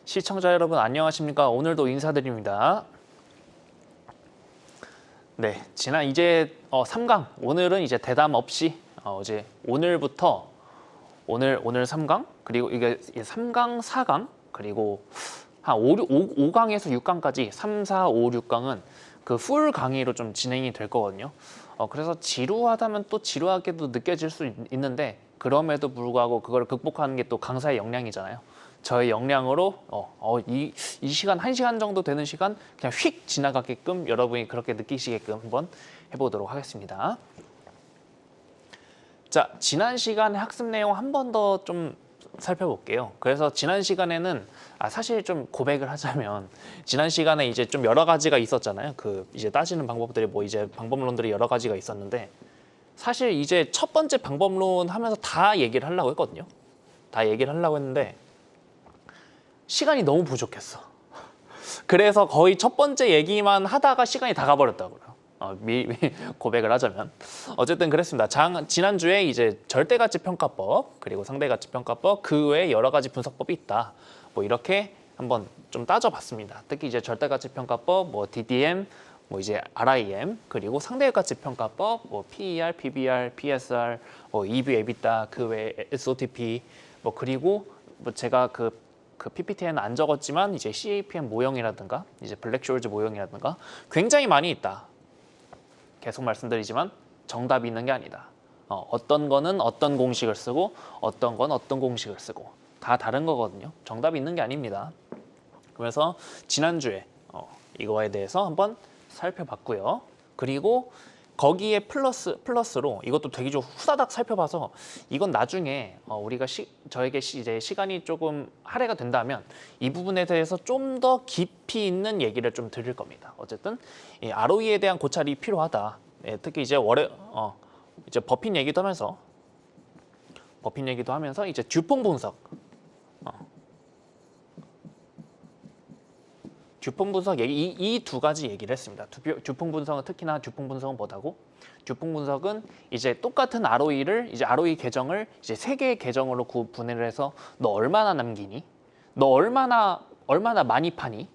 시청자 여러분 안녕하십니까? 오늘도 인사드립니다. 네, 지난 이제 3강 오늘은 이제 대담 없이 이제 오늘부터 오늘 3강 그리고 이게 3강, 4강 그리고 한 5강에서 6강까지 3, 4, 5, 6강은 그 풀 강의로 좀 진행이 될 거거든요. 그래서 지루하다면 또 지루하게도 느껴질 수 있는데 그럼에도 불구하고 그걸 극복하는 게 또 강사의 역량이잖아요. 저의 역량으로 이 시간 1시간 정도 되는 시간 그냥 휙 지나가게끔 여러분이 그렇게 느끼시게끔 한번 해보도록 하겠습니다. 자, 지난 시간의 학습 내용 한 번 더 좀 살펴볼게요. 그래서 지난 시간에는 사실 좀 고백을 하자면 지난 시간에 이제 좀 여러 가지가 있었잖아요. 그 이제 따지는 방법들이 뭐 이제 방법론들이 여러 가지가 있었는데 사실 이제 첫 번째 방법론 하면서 다 얘기를 하려고 했거든요. 다 얘기를 하려고 했는데 시간이 너무 부족했어. 그래서 거의 첫 번째 얘기만 하다가 시간이 다 가버렸다고요. 고백을 하자면 어쨌든 그랬습니다. 지난주에 이제 절대가치평가법 그리고 상대가치평가법 그 외에 여러 가지 분석법이 있다. 뭐 이렇게 한번 좀 따져봤습니다. 특히 이제 절대가치평가법, 뭐 DDM, 뭐 이제 RIM 그리고 상대가치평가법, 뭐 PER, PBR, PSR, 뭐 EV, EBITDA 그 외에 SOTP 뭐 그리고 뭐 제가 그 PPT에는 안 적었지만 이제 CAPM 모형이라든가 이제 블랙쇼울즈 모형이라든가 굉장히 많이 있다. 계속 말씀드리지만 정답이 있는 게 아니다. 어떤 거는 어떤 공식을 쓰고 어떤 건 어떤 공식을 쓰고 다 다른 거거든요. 정답이 있는 게 아닙니다. 그래서 지난주에 이거에 대해서 한번 살펴봤고요. 그리고 거기에 플러스로 이것도 되게 좀 후다닥 살펴봐서 이건 나중에 우리가 저에게 이제 시간이 조금 할애가 된다면 이 부분에 대해서 좀 더 깊이 있는 얘기를 좀 드릴 겁니다. 어쨌든 이 ROE에 대한 고찰이 필요하다. 특히 이제 이제 버핀 얘기도 하면서 이제 듀퐁 분석. 듀퐁 분석 얘기 이 두 가지 얘기를 했습니다. 듀퐁 분석은 특히나 듀퐁 분석은 뭐다고? 듀퐁 분석은 이제 똑같은 ROE를 이제 ROE 계정을 이제 세 개의 계정으로 분해를 해서 너 얼마나 남기니? 너 얼마나 많이 파니?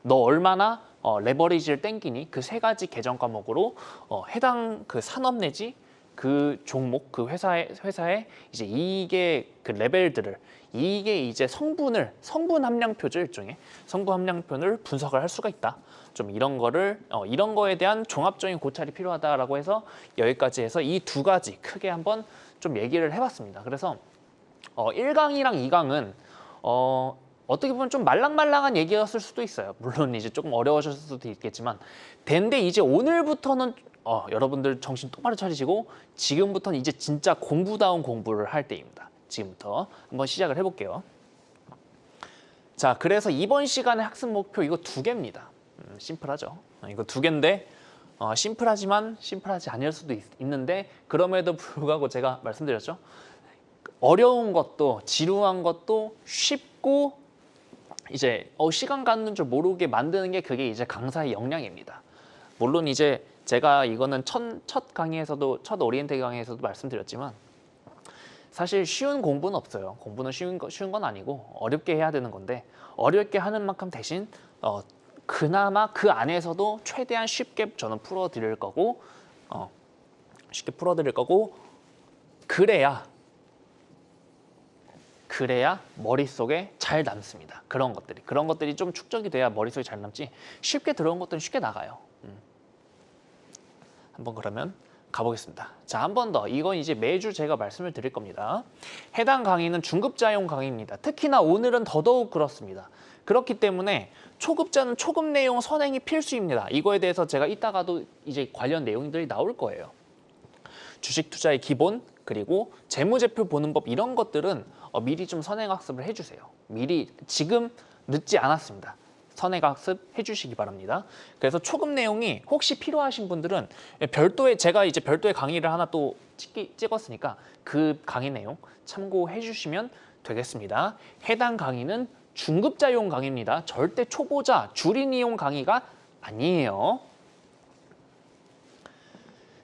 너 얼마나 레버리지를 땡기니? 그 세 가지 계정 과목으로 해당 그 산업 내지 그 종목 그 회사의 이제 이게 그 레벨들을 이게 이제 성분 함량표죠. 일종의 성분 함량표를 분석을 할 수가 있다. 좀 이런 거를 이런 거에 대한 종합적인 고찰이 필요하다라고 해서 여기까지 해서 이 두 가지 크게 한번 좀 얘기를 해봤습니다. 그래서 1강이랑 2강은 어떻게 보면 좀 말랑말랑한 얘기였을 수도 있어요. 물론 이제 조금 어려우셨을 수도 있겠지만 근데 이제 오늘부터는 여러분들 정신 똑바로 차리시고 지금부터는 이제 진짜 공부다운 공부를 할 때입니다. 지금부터 한번 시작을 해볼게요. 자, 그래서 이번 시간의 학습 목표 이거 2개입니다. 심플하죠. 이거 2개인데 심플하지만 심플하지 않을 수도 있는데 그럼에도 불구하고 제가 말씀드렸죠. 어려운 것도 지루한 것도 쉽고 이제 시간 가는 줄 모르게 만드는 게 그게 이제 강사의 역량입니다. 물론 이제 제가 이거는 첫 강의에서도 첫 오리엔테이드 강의에서도 말씀드렸지만 사실 쉬운 공부는 없어요. 공부는 쉬운 건 아니고 어렵게 해야 되는 건데 어렵게 하는 만큼 대신 그나마 그 안에서도 최대한 쉽게 저는 풀어드릴 거고 그래야 머릿속에 잘 남습니다. 그런 것들이 좀 축적이 돼야 머릿속에 잘 남지 쉽게 들어온 것들은 쉽게 나가요. 한번 그러면 가보겠습니다. 자, 한 번 더. 이건 이제 매주 제가 말씀을 드릴 겁니다. 해당 강의는 중급자용 강의입니다. 특히나 오늘은 더더욱 그렇습니다. 그렇기 때문에 초급자는 초급 내용 선행이 필수입니다. 이거에 대해서 제가 이따가도 이제 관련 내용들이 나올 거예요. 주식 투자의 기본 그리고 재무제표 보는 법 이런 것들은 미리 좀 선행 학습을 해주세요. 미리 지금 늦지 않았습니다. 선행 학습 해주시기 바랍니다. 그래서 초급 내용이 혹시 필요하신 분들은 제가 이제 별도의 강의를 하나 또 찍었으니까 그 강의 내용 참고해 주시면 되겠습니다. 해당 강의는 중급자용 강의입니다. 절대 초보자 줄인이용 강의가 아니에요.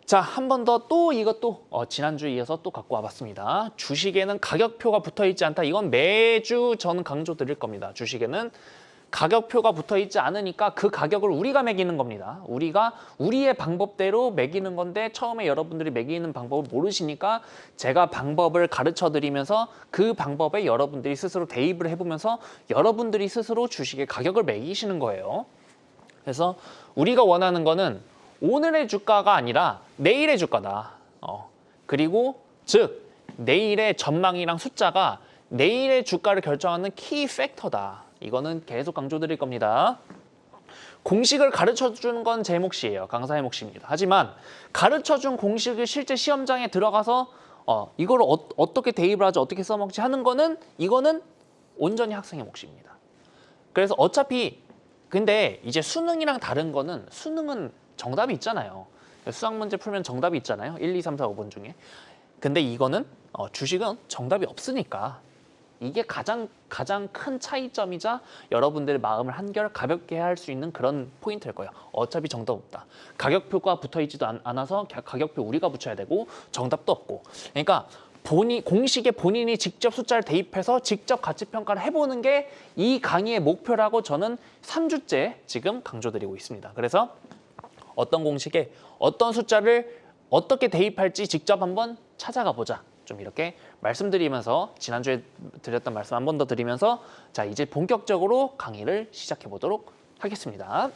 자, 한 번 더 또 이것도 지난주에 이어서 또 갖고 와봤습니다. 주식에는 가격표가 붙어있지 않다. 이건 매주 저는 강조 드릴 겁니다. 주식에는 가격표가 붙어있지 않으니까 그 가격을 우리가 매기는 겁니다. 우리가 우리의 방법대로 매기는 건데 처음에 여러분들이 매기는 방법을 모르시니까 제가 방법을 가르쳐 드리면서 그 방법에 여러분들이 스스로 대입을 해보면서 여러분들이 스스로 주식의 가격을 매기시는 거예요. 그래서 우리가 원하는 거는 오늘의 주가가 아니라 내일의 주가다. 그리고 즉 내일의 전망이랑 숫자가 내일의 주가를 결정하는 키 팩터다. 이거는 계속 강조드릴 겁니다. 공식을 가르쳐주는 건 제 몫이에요. 강사의 몫입니다. 하지만 가르쳐준 공식을 실제 시험장에 들어가서 이걸 어떻게 대입을 하지, 어떻게 써먹지 하는 거는 이거는 온전히 학생의 몫입니다. 그래서 어차피 근데 이제 수능이랑 다른 거는 수능은 정답이 있잖아요. 수학 문제 풀면 정답이 있잖아요. 1, 2, 3, 4, 5번 중에. 근데 이거는 주식은 정답이 없으니까 이게 가장 큰 차이점이자 여러분들의 마음을 한결 가볍게 할 수 있는 그런 포인트일 거예요. 어차피 정답 없다. 가격표가 붙어있지도 않아서 가격표 우리가 붙여야 되고 정답도 없고. 그러니까 공식에 본인이 직접 숫자를 대입해서 직접 가치평가를 해보는 게 이 강의의 목표라고 저는 3주째 지금 강조드리고 있습니다. 그래서 어떤 공식에 어떤 숫자를 어떻게 대입할지 직접 한번 찾아가 보자. 좀 이렇게 말씀드리면서 지난주에 드렸던 말씀 한 번 더 드리면서 자 이제 본격적으로 강의를 시작해 보도록 하겠습니다.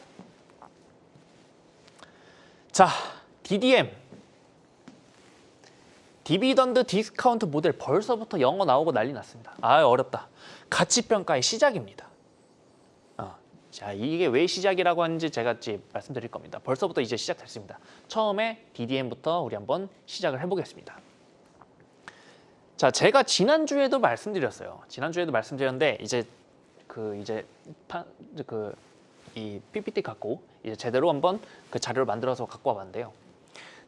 자, DDM 디비던드 디스카운트 모델 벌써부터 영어 나오고 난리 났습니다. 아 어렵다. 가치평가의 시작입니다. 자 이게 왜 시작이라고 하는지 제가 말씀드릴 겁니다. 벌써부터 이제 시작됐습니다. 처음에 DDM부터 우리 한번 시작을 해보겠습니다. 자, 제가 지난주에도 말씀드렸어요. 지난주에도 말씀드렸는데 이 PPT 갖고 이제 제대로 한번 그 자료를 만들어서 갖고 와봤는데요.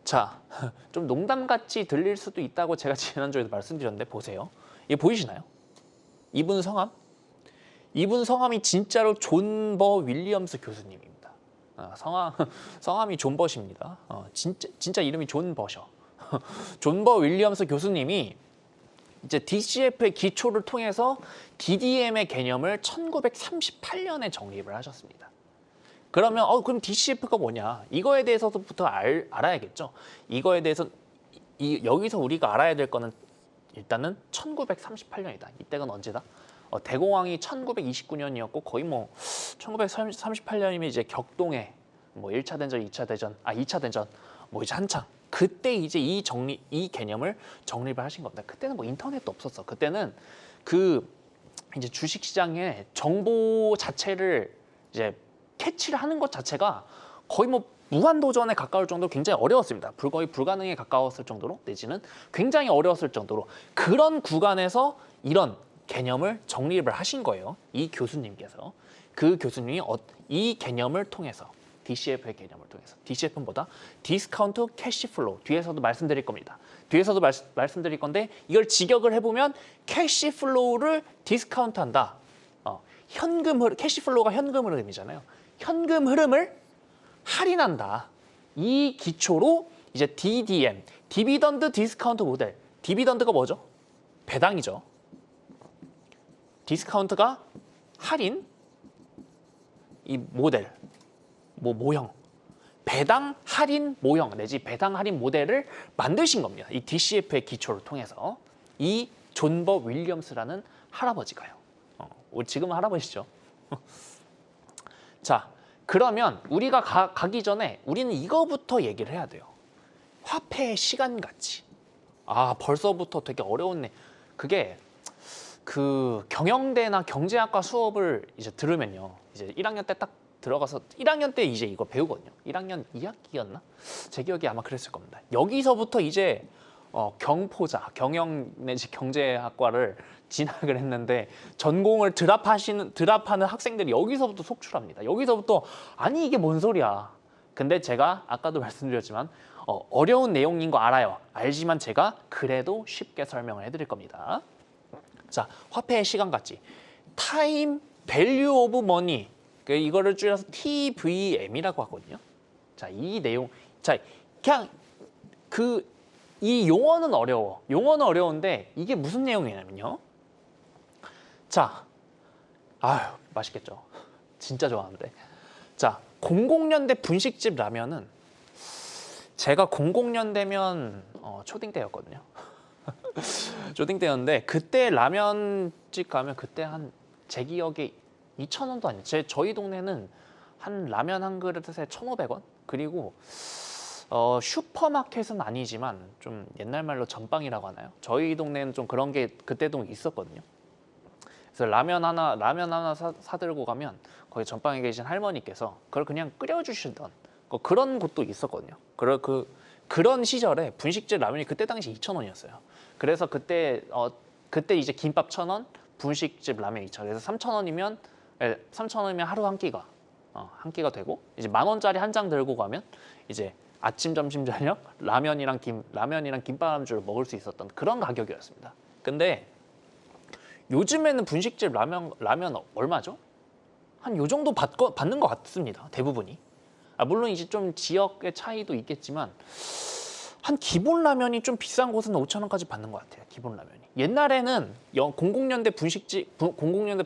자, 좀 농담같이 들릴 수도 있다고 제가 지난주에도 말씀드렸는데 보세요. 이게 보이시나요? 이분 성함? 이분 성함이 진짜로 존 버 윌리엄스 교수님입니다. 성함이 존 버십니다. 진짜 이름이 존 버셔. 존 버 윌리엄스 교수님이 이제 DCF의 기초를 통해서 DDM의 개념을 1938년에 정립을 하셨습니다. 그러면 그럼 DCF가 뭐냐? 이거에 대해서부터 알아야겠죠. 이거에 대해서 여기서 우리가 알아야 될 거는 일단은 1938년이다. 이때가 언제다? 대공황이 1929년이었고 거의 1938년이면 이제 격동의 1차 대전, 2차 대전, 2차 대전 이제 한창 그때 이제 이 개념을 정립을 하신 겁니다. 그때는 인터넷도 없었어. 그때는 이제 주식 시장에 정보 자체를 이제 캐치를 하는 것 자체가 거의 무한도전에 가까울 정도로 굉장히 어려웠습니다. 거의 불가능에 가까웠을 정도로 내지는 굉장히 어려웠을 정도로 그런 구간에서 이런 개념을 정립을 하신 거예요. 이 교수님께서. 그 교수님이 이 개념을 통해서 DCF의 개념을 통해서 DCF는 뭐다? 디스카운트 캐시 플로우. 뒤에서도 말씀드릴 겁니다. 뒤에서도 말씀드릴 건데 이걸 직역을 해보면 캐시 플로우를 디스카운트한다. 캐시 플로우가 현금 흐름이잖아요. 현금 흐름을 할인한다. 이 기초로 이제 DDM, 디비던드 디스카운트 모델. 디비던드가 뭐죠? 배당이죠. 디스카운트가 할인, 이 모델, 모형, 배당 할인 모형 내지 배당 할인 모델을 만드신 겁니다. 이 DCF의 기초를 통해서 이 존 버 윌리엄스라는 할아버지가요. 지금은 할아버지죠. 자, 그러면 우리가 가기 전에 우리는 이거부터 얘기를 해야 돼요. 화폐의 시간 가치. 벌써부터 되게 어려웠네. 그게 경영대나 경제학과 수업을 이제 들으면요. 이제 1학년 때 딱 들어가서 1학년 때 이제 이거 배우거든요. 1학년 2학기였나? 제 기억이 아마 그랬을 겁니다. 여기서부터 이제 경포자, 경영 내지 경제학과를 진학을 했는데 전공을 드랍하는 학생들이 여기서부터 속출합니다. 여기서부터 아니 이게 뭔 소리야. 근데 제가 아까도 말씀드렸지만 어려운 내용인 거 알아요. 알지만 제가 그래도 쉽게 설명을 해드릴 겁니다. 자, 화폐의 시간 가치. 타임 밸류 오브 머니. 이거를 줄여서 TVM이라고 하거든요. 자, 이 내용. 자, 그냥 이 용어는 어려워. 용어는 어려운데 이게 무슨 내용이냐면요. 자, 아유 맛있겠죠. 진짜 좋아하는데. 자, 00년대 분식집 라면은 제가 00년대면 초딩 때였거든요. 초딩 때였는데 그때 라면집 가면 그때 제 기억에 2,000원도 아니에요. 저희 동네는 한 라면 한 그릇에 1,500원? 그리고 슈퍼마켓은 아니지만 좀 옛날 말로 전빵이라고 하나요? 저희 동네는 좀 그런 게 그때도 있었거든요. 그래서 라면 하나 사들고 가면 거기 전방에 계신 할머니께서 그걸 그냥 끓여주시던 그런 곳도 있었거든요. 그런 시절에 분식집 라면이 그때 당시 2,000원이었어요. 그래서 그때 이제 김밥 1,000원, 분식집 라면 2,000원. 그래서 3,000원이면 하루 한 끼가 되고 이제 10,000원짜리 한 장 들고 가면 이제 아침, 점심, 저녁 라면이랑 김밥 안주를 먹을 수 있었던 그런 가격이었습니다. 근데 요즘에는 분식집 라면 얼마죠? 한 요 정도 받는 것 같습니다. 대부분이. 물론 이제 좀 지역의 차이도 있겠지만 한 기본 라면이 좀 비싼 곳은 5,000원까지 받는 것 같아요. 기본 라면이. 옛날에는 00년대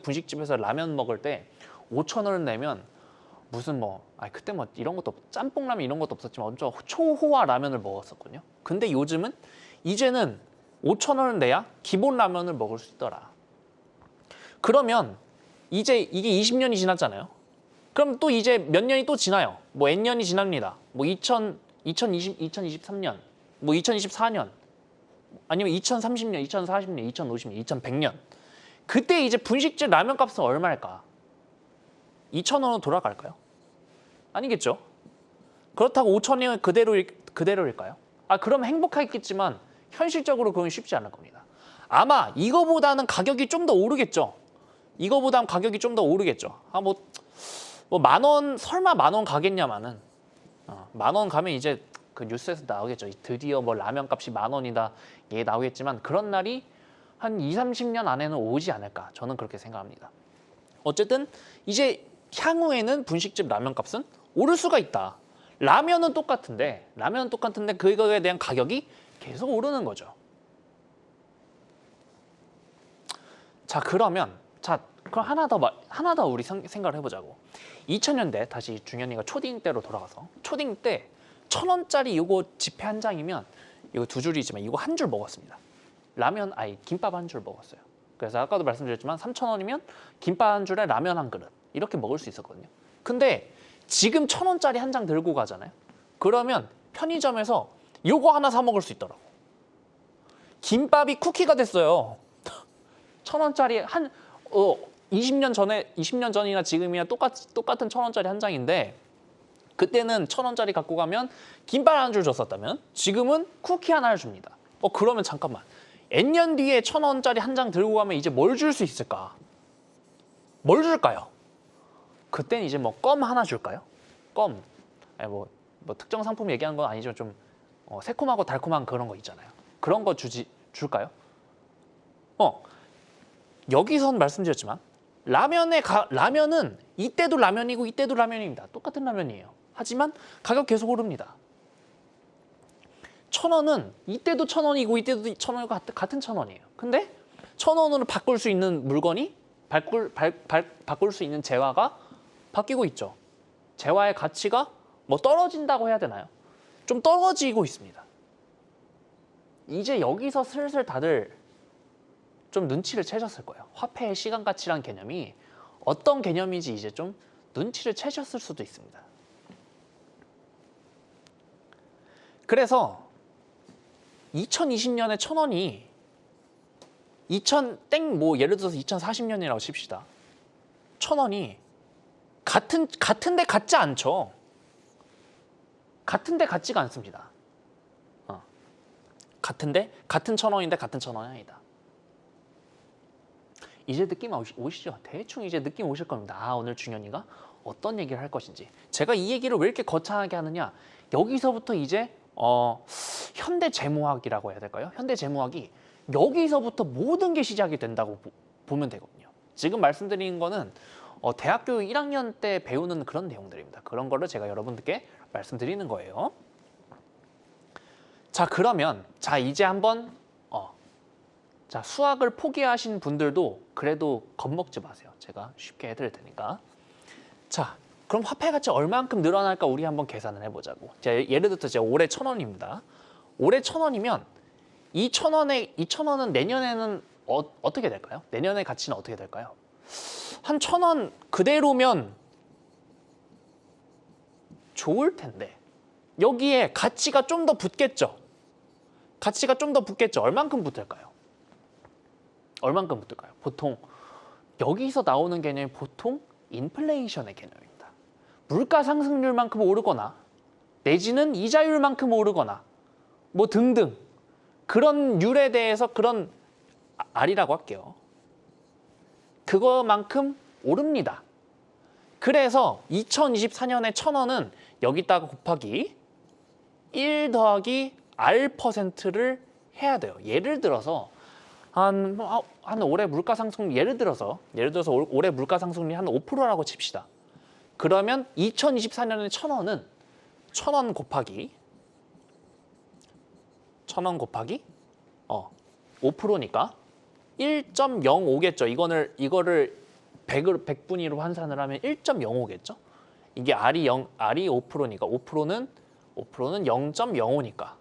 분식집에서 라면 먹을 때 5,000원을 내면 무슨 그때 이런 것도 짬뽕라면 이런 것도 없었지만 완전 초호화 라면을 먹었었거든요. 근데 요즘은 이제는 5,000원을 내야 기본 라면을 먹을 수 있더라. 그러면 이제 이게 20년이 지났잖아요. 그럼 또 이제 몇 년이 또 지나요. N년이 지납니다. 2023년, 2024년, 아니면 2030년, 2040년, 2050년, 2100년. 그때 이제 분식집 라면 값은 얼마일까? 2,000원으로 돌아갈까요? 아니겠죠. 그렇다고 5,000원이 그대로일까요? 그럼 행복하겠지만 현실적으로 그건 쉽지 않을 겁니다. 아마 이거보다는 가격이 좀 더 오르겠죠. 만 원, 설마 10,000원 가겠냐마는 10,000원 가면 이제 그 뉴스에서 나오겠죠. 드디어 라면 값이 10,000원이다. 예, 나오겠지만 그런 날이 한 2, 30년 안에는 오지 않을까. 저는 그렇게 생각합니다. 어쨌든 이제 향후에는 분식집 라면 값은 오를 수가 있다. 라면은 똑같은데 그거에 대한 가격이 계속 오르는 거죠. 그럼 하나 더 우리 생각을 해보자고. 2000년대 다시 준현이가 초딩 때로 돌아가서 초딩 때 1,000원짜리 이거 지폐 한 장이면 이거 2줄이지만 이거 한 줄 먹었습니다. 김밥 한 줄 먹었어요. 그래서 아까도 말씀드렸지만 3,000원이면 김밥 한 줄에 라면 한 그릇 이렇게 먹을 수 있었거든요. 근데 지금 1,000원짜리 한 장 들고 가잖아요. 그러면 편의점에서 요거 하나 사 먹을 수 있더라고. 김밥이 쿠키가 됐어요. 1,000원짜리 20년 전이나 지금이나 똑같은 1,000원짜리 한 장인데 그때는 1,000원짜리 갖고 가면 김밥 한 줄 줬었다면 지금은 쿠키 하나를 줍니다. 그러면 잠깐만. N년 뒤에 1,000원짜리 한 장 들고 가면 이제 뭘 줄 수 있을까? 뭘 줄까요? 그때는 이제 껌 하나 줄까요? 껌. 특정 상품 얘기하는 건 아니지만 좀 새콤하고 달콤한 그런 거 있잖아요. 그런 거 줄까요? 여기선 말씀드렸지만 라면은 이때도 라면이고 이때도 라면입니다. 똑같은 라면이에요. 하지만 가격 계속 오릅니다. 1,000원은 이때도 1,000원이고 이때도 1,000원이고 같은 1,000원이에요. 근데 1,000원으로 바꿀 수 있는 물건이 바꿀 수 있는 재화가 바뀌고 있죠. 재화의 가치가 떨어진다고 해야 되나요? 좀 떨어지고 있습니다. 이제 여기서 슬슬 다들 좀 눈치를 채셨을 거예요. 화폐의 시간 가치란 개념이 어떤 개념인지 이제 좀 눈치를 채셨을 수도 있습니다. 그래서 2020년에 1,000원이 예를 들어서 2040년이라고 칩시다. 1,000원이 같은데 같지 않죠. 같은데 같지가 않습니다. 같은 1,000원인데 같은 1,000원이 아니다. 이제 느낌 오시죠? 대충 이제 느낌 오실 겁니다. 오늘 준현이가 어떤 얘기를 할 것인지. 제가 이 얘기를 왜 이렇게 거창하게 하느냐. 여기서부터 이제 현대 재무학이라고 해야 될까요? 현대 재무학이 여기서부터 모든 게 시작이 된다고 보면 되거든요. 지금 말씀드린 거는 대학교 1학년 때 배우는 그런 내용들입니다. 그런 거를 제가 여러분들께 말씀드리는 거예요. 자, 그러면 자 이제 한번 자 수학을 포기하신 분들도 그래도 겁먹지 마세요. 제가 쉽게 해드릴 테니까. 자, 그럼 화폐 가치 얼만큼 늘어날까 우리 한번 계산을 해보자고. 자, 예를 들어서 제가 올해 1,000원입니다. 올해 1,000원이면 이 1,000원은 내년에는 어떻게 될까요? 내년의 가치는 어떻게 될까요? 한 1,000원 그대로면 좋을 텐데 여기에 가치가 좀 더 붙겠죠. 가치가 좀 더 붙겠죠. 얼만큼 붙을까요? 얼만큼 붙을까요? 보통 여기서 나오는 개념이 보통 인플레이션의 개념입니다. 물가 상승률만큼 오르거나 내지는 이자율만큼 오르거나 뭐 등등 그런 율에 대해서 그런 R이라고 할게요. 그거만큼 오릅니다. 그래서 2024년에 1,000원은 여기다가 곱하기 1 더하기 R%를 해야 돼요. 예를 들어서 한 올해 물가 상승 예를 들어서 올해 물가 상승률이 한 5%라고 칩시다. 그러면 2024년에 1,000원은 1,000원 곱하기 5%니까 1.05겠죠. 이거를 100분위로 환산을 하면 1.05겠죠. 이게 R이 5%니까 5%는 0.05니까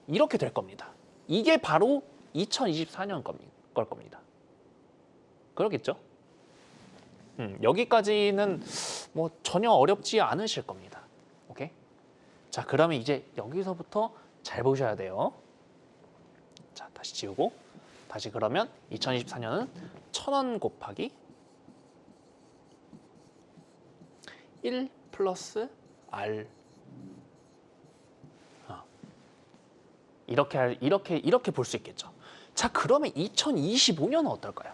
이렇게 될 겁니다. 이게 바로 2024년 걸 겁니다. 그렇겠죠? 여기까지는 뭐 전혀 어렵지 않으실 겁니다. 오케이? 자, 그러면 이제 여기서부터 잘 보셔야 돼요. 자, 다시 지우고 다시 그러면 2024년은 1,000원 곱하기 1 플러스 R 이렇게 볼 수 있겠죠. 자, 그러면 2025년은 어떨까요?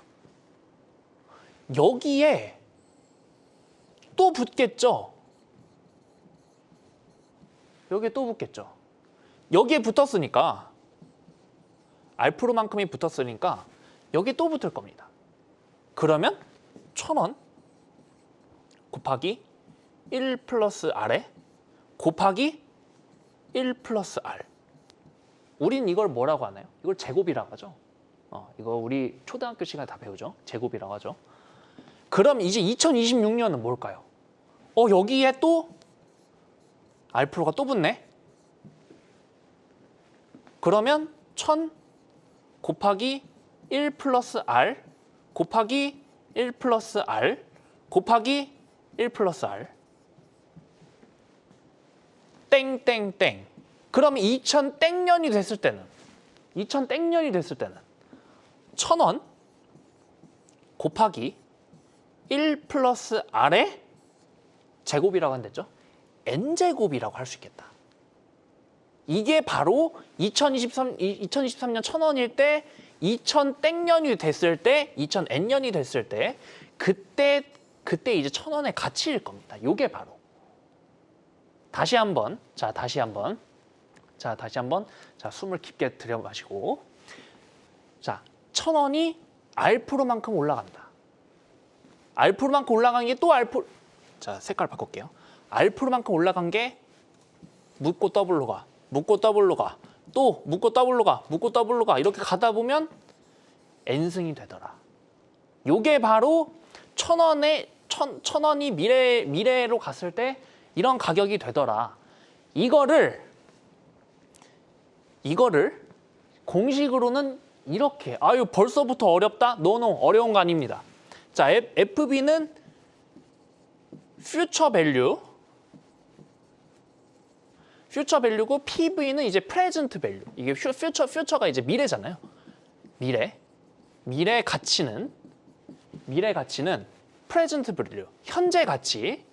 여기에 또 붙겠죠. 여기에 또 붙겠죠. 여기에 붙었으니까 R만큼이 붙었으니까 여기에 또 붙을 겁니다. 그러면 1,000원 곱하기 1 플러스 R에 곱하기 1 플러스 R. 우린 이걸 뭐라고 하나요? 이걸 제곱이라고 하죠. 이거 우리 초등학교 시간에 다 배우죠. 제곱이라고 하죠. 그럼 이제 2026년은 뭘까요? 여기에 또 R가 또 붙네. 그러면 1,000 곱하기 1 플러스 R 곱하기 1 플러스 R 곱하기 1 플러스 R 땡땡땡. 그럼 2000땡년이 됐을 때는 1,000원 곱하기 1 플러스 R의 제곱이라고 한댔죠. N제곱이라고 할 수 있겠다. 이게 바로 2023년 1,000원일 때 2000땡년이 됐을 때 2000N년이 됐을 때 그때 이제 1,000원의 가치일 겁니다. 이게 바로 다시 한번 숨을 깊게 들여 마시고 자, 1,000원이 R만큼 올라간다. R만큼 올라간 게 또 R. 자, 색깔 바꿀게요. R만큼 올라간 게 묻고 더블로 가. 또 묻고 더블로 가. 이렇게 가다 보면 N승이 되더라. 요게 바로 1,000원이 미래로 갔을 때 이런 가격이 되더라. 이거를 공식으로는 이렇게 벌써부터 어렵다? 노 어려운 거 아닙니다. 자, FB는 퓨처 밸류고 PV는 이제 프레젠트 밸류. 이게 퓨처가 이제 미래잖아요. 미래 가치는 프레젠트 밸류. 현재 가치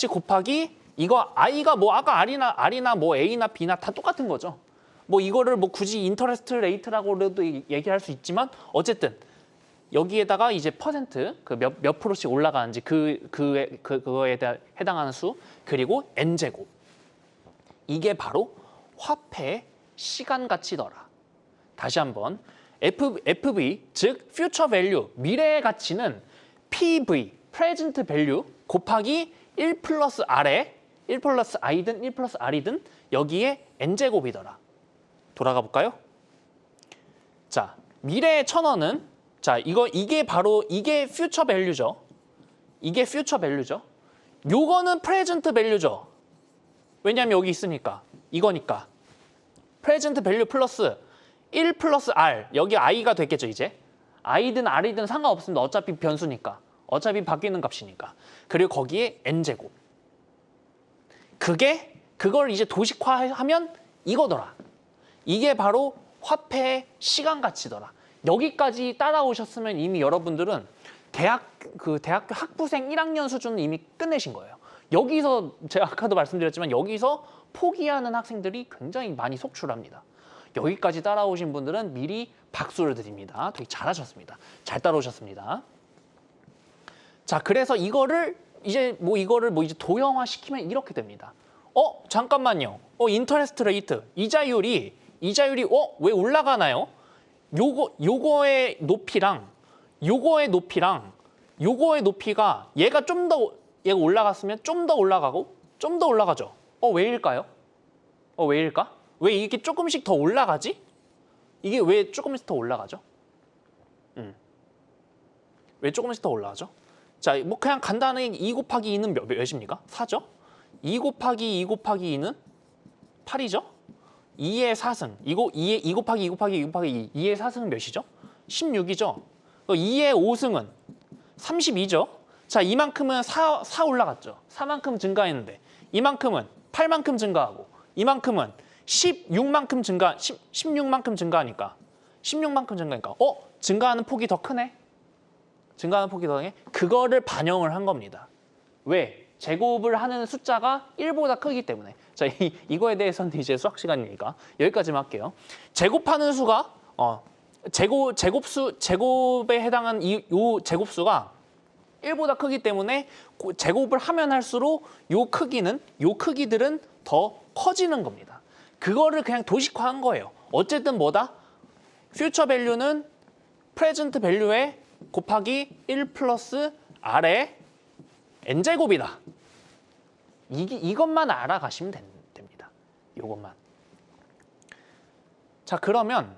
곱하기 이거 I가 뭐 아까 R이나 뭐 A나 B나 다 똑같은 거죠. 뭐 이거를 뭐 굳이 인터레스트 레이트라고도 얘기할 수 있지만 어쨌든 여기에다가 이제 퍼센트 그 몇 프로씩 올라가는지 그거에 해당하는 수 그리고 N제곱. 이게 바로 화폐의 시간 가치더라. 다시 한번 FV 즉 future value 미래의 가치는 PV present value 곱하기 1 플러스 R에 1 플러스 I든 1 플러스 R이든 여기에 n제곱이더라. 돌아가 볼까요? 자, 미래의 1000원은 자, 이게 바로 이게 퓨처 밸류죠. 이게 퓨처 밸류죠. 요거는 프레젠트 밸류죠. 왜냐하면 여기 있으니까. 이거니까. 프레젠트 밸류 플러스 1 플러스 r. 여기 i가 됐겠죠, 이제. i든 r이든 상관없습니다. 어차피 변수니까. 어차피 바뀌는 값이니까. 그리고 거기에 n제곱. 그걸 이제 도식화하면 이거더라. 이게 바로 화폐의 시간 가치더라. 여기까지 따라오셨으면 이미 여러분들은 대학교 학부생 1학년 수준은 이미 끝내신 거예요. 여기서 제가 아까도 말씀드렸지만 여기서 포기하는 학생들이 굉장히 많이 속출합니다. 여기까지 따라오신 분들은 미리 박수를 드립니다. 되게 잘하셨습니다. 잘 따라오셨습니다. 자, 그래서 이거를 이제 도형화 시키면 이렇게 됩니다. 잠깐만요. 인터레스트 레이트 이자율이 왜 올라가나요? 요거의 높이랑 요거의 높이가 얘가 올라갔으면 좀 더 올라가고 좀 더 올라가죠. 왜일까요? 왜일까? 왜 이게 조금씩 더 올라가지? 이게 왜 조금씩 더 올라가죠? 왜 조금씩 더 올라가죠? 자, 뭐 그냥 간단하게 2 곱하기 2는 몇입니까? 4죠? 2 곱하기 2 곱하기 2는 8이죠? 2의 4승. 2 곱하기 2 곱하기 2 곱하기 2. 2의 4승은 몇이죠? 16이죠? 2의 5승은 32죠? 자, 이만큼은 4 올라갔죠? 4만큼 증가했는데 이만큼은 8만큼 증가하고 이만큼은 16만큼 증가하니까 증가하는 폭이 더 크네? 증가하는 폭이 더 크네? 그거를 반영을 한 겁니다. 왜? 제곱을 하는 숫자가 1보다 크기 때문에. 자, 이거에 대해서는 이제 수학 시간이니까 여기까지만 할게요. 제곱하는 수가 제곱에 해당한 요 제곱수가 1보다 크기 때문에 제곱을 하면 할수록 요 크기들은 더 커지는 겁니다. 그거를 그냥 도식화한 거예요. 어쨌든 뭐다? 퓨처 밸류는 프레젠트 밸류에 곱하기 1 플러스 r의 n제곱이다. 이것만 알아가시면 됩니다. 이것만. 자, 그러면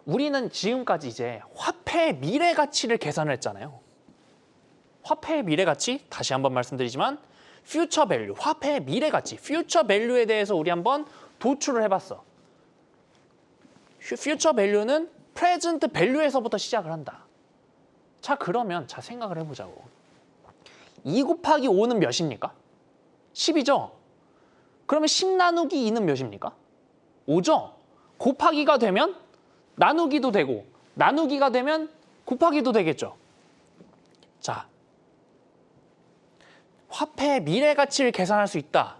우리는 지금까지 이제 화폐의 미래 가치를 계산을 했잖아요. 화폐의 미래 가치 다시 한번 말씀드리지만 퓨처 밸류, 화폐의 미래 가치, 퓨처 밸류에 대해서 우리 한번 도출을 해봤어. 퓨처 밸류는 프레젠트 밸류에서부터 시작을 한다. 자, 그러면 생각을 해보자고. 2 곱하기 5는 몇입니까? 10이죠? 그러면 10 나누기 2는 몇입니까? 5죠? 곱하기가 되면 나누기도 되고 나누기가 되면 곱하기도 되겠죠? 자, 화폐의 미래 가치를 계산할 수 있다.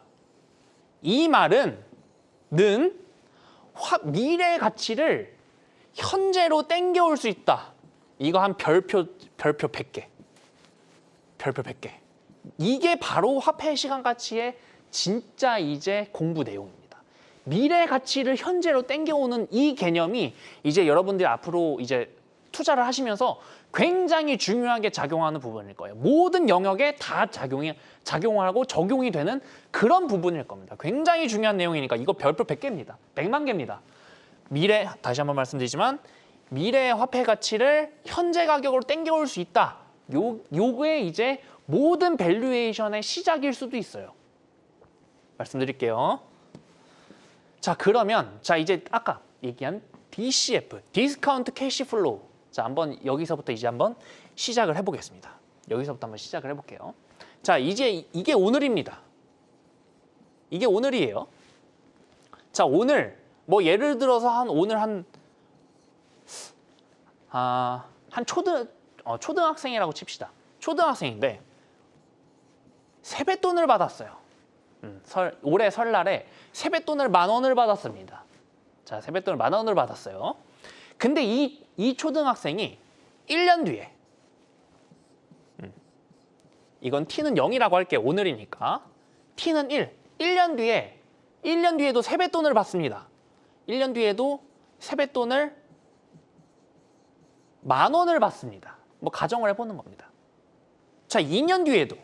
이 말은 미래 가치를 현재로 땡겨올 수 있다. 이거 한 별표 100개. 별표 100개. 이게 바로 화폐 시간 가치의 진짜 이제 공부 내용입니다. 미래 가치를 현재로 땡겨오는 이 개념이 이제 여러분들이 앞으로 이제 투자를 하시면서 굉장히 중요하게 작용하는 부분일 거예요. 모든 영역에 다 작용하고 적용이 되는 그런 부분일 겁니다. 굉장히 중요한 내용이니까 이거 별표 100개입니다. 100만 개입니다. 다시 한번 말씀드리지만 미래의 화폐 가치를 현재 가격으로 땡겨올 수 있다. 요게 이제 모든 밸류에이션의 시작일 수도 있어요. 말씀드릴게요. 자, 그러면 이제 아까 얘기한 DCF, 디스카운트 캐시 플로우. 자, 한번 여기서부터 이제 한번 시작을 해보겠습니다. 여기서부터 한번 시작을 해볼게요. 자, 이제 이게 오늘입니다. 이게 오늘이에요. 자, 오늘 뭐 예를 들어서 오늘 초등학생이라고 칩시다. 초등학생인데 세뱃돈을 받았어요. 올해 설날에 세뱃돈을 10,000원을 받았습니다. 자, 세뱃돈을 10,000원을 받았어요. 근데 이 초등학생이 1년 뒤에 이건 t는 0이라고 할게요. 오늘이니까. t는 1년 뒤에도 세뱃돈을 받습니다. 1년 뒤에도 세뱃돈을 10,000원을 받습니다. 뭐 가정을 해보는 겁니다. 자, 2년 뒤에도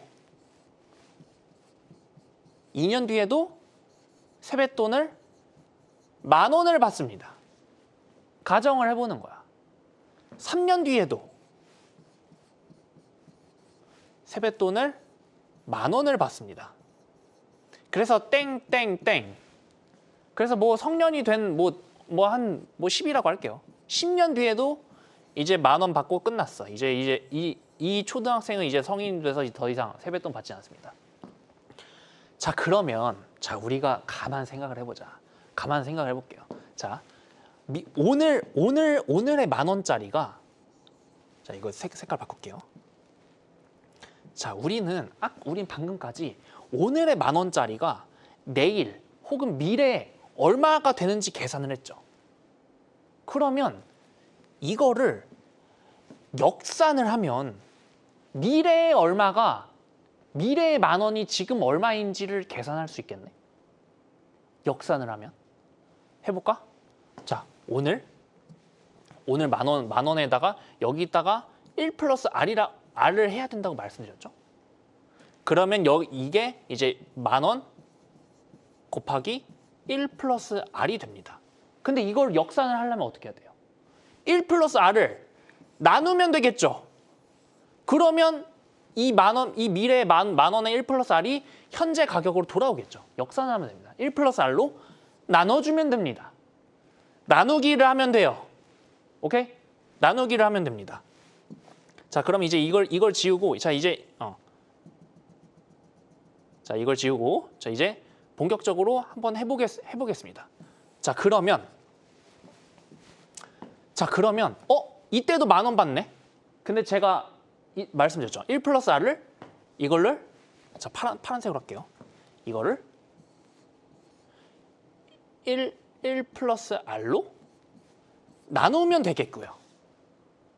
세뱃돈을 10,000원을 받습니다. 가정을 해보는 거야. 3년 뒤에도 세뱃돈을 10,000원을 받습니다. 그래서 땡땡땡. 그래서 뭐 성년이 된 한 10이라고 할게요. 10년 뒤에도 이제 10,000원 받고 끝났어. 이제 이 초등학생은 이제 성인이 돼서 더 이상 세뱃돈 받지 않습니다. 자, 그러면 우리가 가만 생각을 해보자. 가만 생각을 해볼게요. 자, 오늘의 10,000원짜리가, 자, 이거 색깔 바꿀게요. 자, 우린 방금까지 오늘의 10,000원짜리가 내일 혹은 미래에 얼마가 되는지 계산을 했죠. 그러면 이거를 역산을 하면 미래의 10,000원이 지금 얼마인지를 계산할 수 있겠네. 역산을 하면. 해볼까? 자, 오늘 10,000원에다가 여기다가 1 플러스 R을 해야 된다고 말씀드렸죠. 그러면 이게 이제 10,000원 곱하기 1 플러스 R이 됩니다. 근데 이걸 역산을 하려면 어떻게 해야 돼요? 1 플러스 R을 나누면 되겠죠. 그러면 이 미래의 10,000원의 1 플러스 R이 현재 가격으로 돌아오겠죠. 역산을 하면 됩니다. 1 플러스 R로 나눠주면 됩니다. 나누기를 하면 돼요. 오케이? 나누기를 하면 됩니다. 자, 그럼 이제 이걸 지우고, 자, 이걸 지우고, 자, 이제 본격적으로 한번 해보겠습니다. 자, 그러면 이때도 10,000원 받네. 근데 제가 말씀드렸죠. 1 플러스 R을 이거를, 자, 파란색으로 할게요. 이거를 1 플러스 R로 나누면 되겠고요.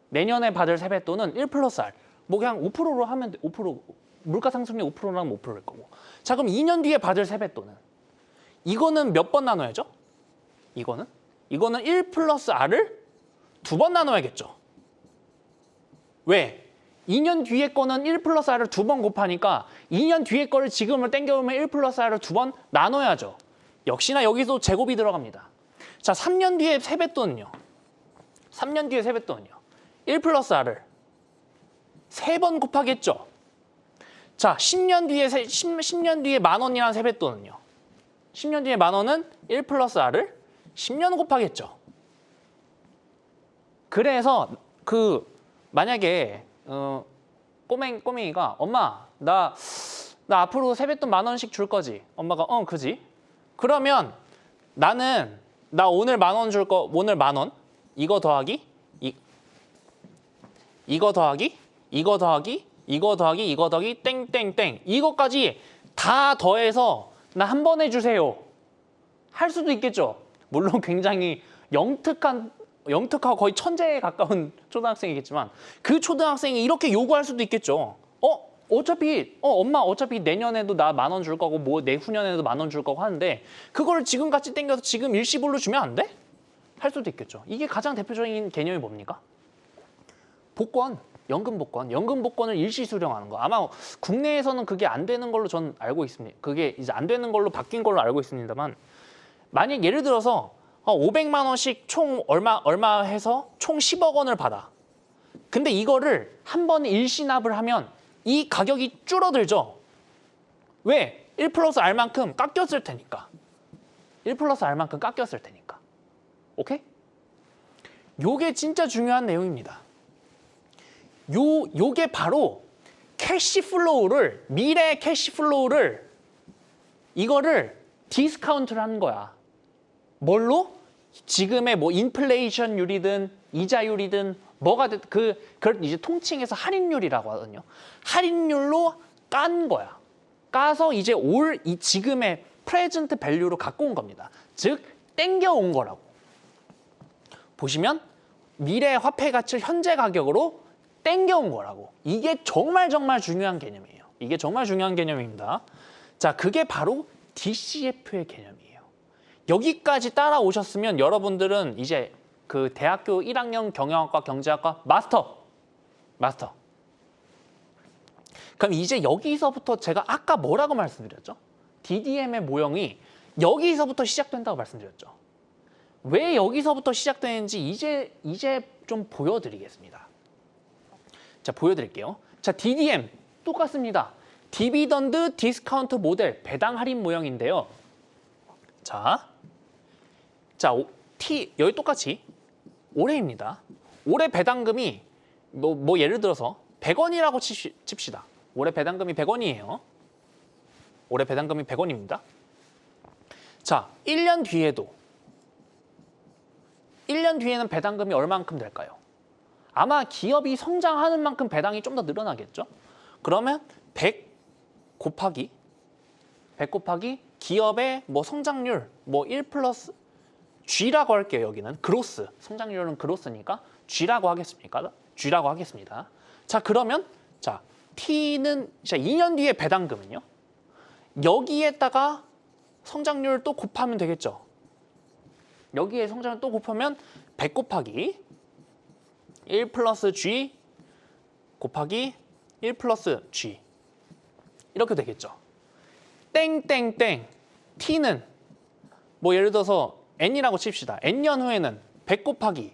내년에 받을 세뱃돈은 1 플러스 R. 뭐 그냥 5%로 하면 돼. 5%, 물가 상승률 5%라면 5%일 거고. 자, 그럼 2년 뒤에 받을 세뱃돈은, 이거는 몇 번 나눠야죠? 이거는 1 플러스 R을 2번 나눠야겠죠. 왜? 2년 뒤에 거는 1 플러스 R을 2번 곱하니까 2년 뒤에 거를 지금을 땡겨오면 1 플러스 R을 2번 나눠야죠. 역시나 여기서 제곱이 들어갑니다. 자, 3년 뒤에 세뱃돈은요. 1 플러스 R을 3번 곱하겠죠. 자, 10년 뒤에 10,000원이라는 세뱃돈은요. 10년 뒤에 10,000원은 1 플러스 R을 10년 곱하겠죠. 그래서 만약에 꼬맹이가 엄마 나 앞으로 세뱃돈 10,000원씩 줄 거지? 엄마가 그지? 그러면 나 오늘 10,000원 줄 거, 오늘 10,000원 이거 더하기 이거 더하기 땡땡땡 이거까지 다 더해서 나 한 번 해주세요 할 수도 있겠죠. 물론 굉장히 영특하고 거의 천재에 가까운 초등학생이겠지만 그 초등학생이 이렇게 요구할 수도 있겠죠. 엄마 어차피 내년에도 나 10,000원 줄 거고 뭐 내후년에도 10,000원 줄 거고 하는데 그걸 지금 같이 땡겨서 지금 일시불로 주면 안 돼? 할 수도 있겠죠. 이게 가장 대표적인 개념이 뭡니까? 복권, 연금 복권을 일시 수령하는 거. 아마 국내에서는 그게 안 되는 걸로 전 알고 있습니다. 그게 이제 안 되는 걸로 바뀐 걸로 알고 있습니다만, 만약 예를 들어서 500만 원씩 총 얼마 해서 총 10억 원을 받아. 근데 이거를 한 번에 일시납을 하면 이 가격이 줄어들죠. 왜? 1 플러스 R만큼 깎였을 테니까. 1 플러스 R만큼 깎였을 테니까. 오케이? 요게 진짜 중요한 내용입니다. 요게 바로 캐시플로우를, 미래 캐시플로우를 이거를 디스카운트를 하는 거야. 뭘로? 지금의 뭐 인플레이션율이든 이자율이든 뭐가 됐든 그걸 이제 통칭해서 할인율이라고 하거든요. 할인율로 깐 거야. 까서 이제 이 지금의 프레젠트 밸류로 갖고 온 겁니다. 즉 땡겨온 거라고. 보시면 미래 화폐 가치를 현재 가격으로 땡겨온 거라고. 이게 정말 중요한 개념이에요. 이게 정말 중요한 개념입니다. 자, 그게 바로 DCF의 개념이에요. 여기까지 따라오셨으면 여러분들은 이제 그 대학교 1학년 경영학과 경제학과 마스터. 그럼 이제 여기서부터 제가 아까 뭐라고 말씀드렸죠? DDM의 모형이 여기서부터 시작된다고 말씀드렸죠. 왜 여기서부터 시작되는지 이제 좀 보여드리겠습니다. 자, 보여드릴게요. 자, DDM 똑같습니다. 디비던드 디스카운트 모델 배당 할인 모형인데요. 자, T 여기 똑같이 올해입니다. 올해 배당금이 뭐 예를 들어서 100원이라고 칩시다. 올해 배당금이 100원이에요. 올해 배당금이 100원입니다. 자, 1년 뒤에는 배당금이 얼마만큼 될까요? 아마 기업이 성장하는 만큼 배당이 좀 더 늘어나겠죠? 그러면 100 곱하기 기업의 뭐 성장률 뭐 1 플러스 G라고 할게요. 여기는 그로스, 성장률은 그로스니까 G라고 하겠습니다. 자, 그러면 자, T는 자, 2년 뒤에 배당금은요. 여기에다가 성장률을 또 곱하면 되겠죠. 여기에 성장을 또 곱하면 100 곱하기 1 플러스 G 곱하기 1 플러스 G 이렇게 되겠죠. 땡땡땡 T는 뭐 예를 들어서 N이라고 칩시다. N년 후에는 100 곱하기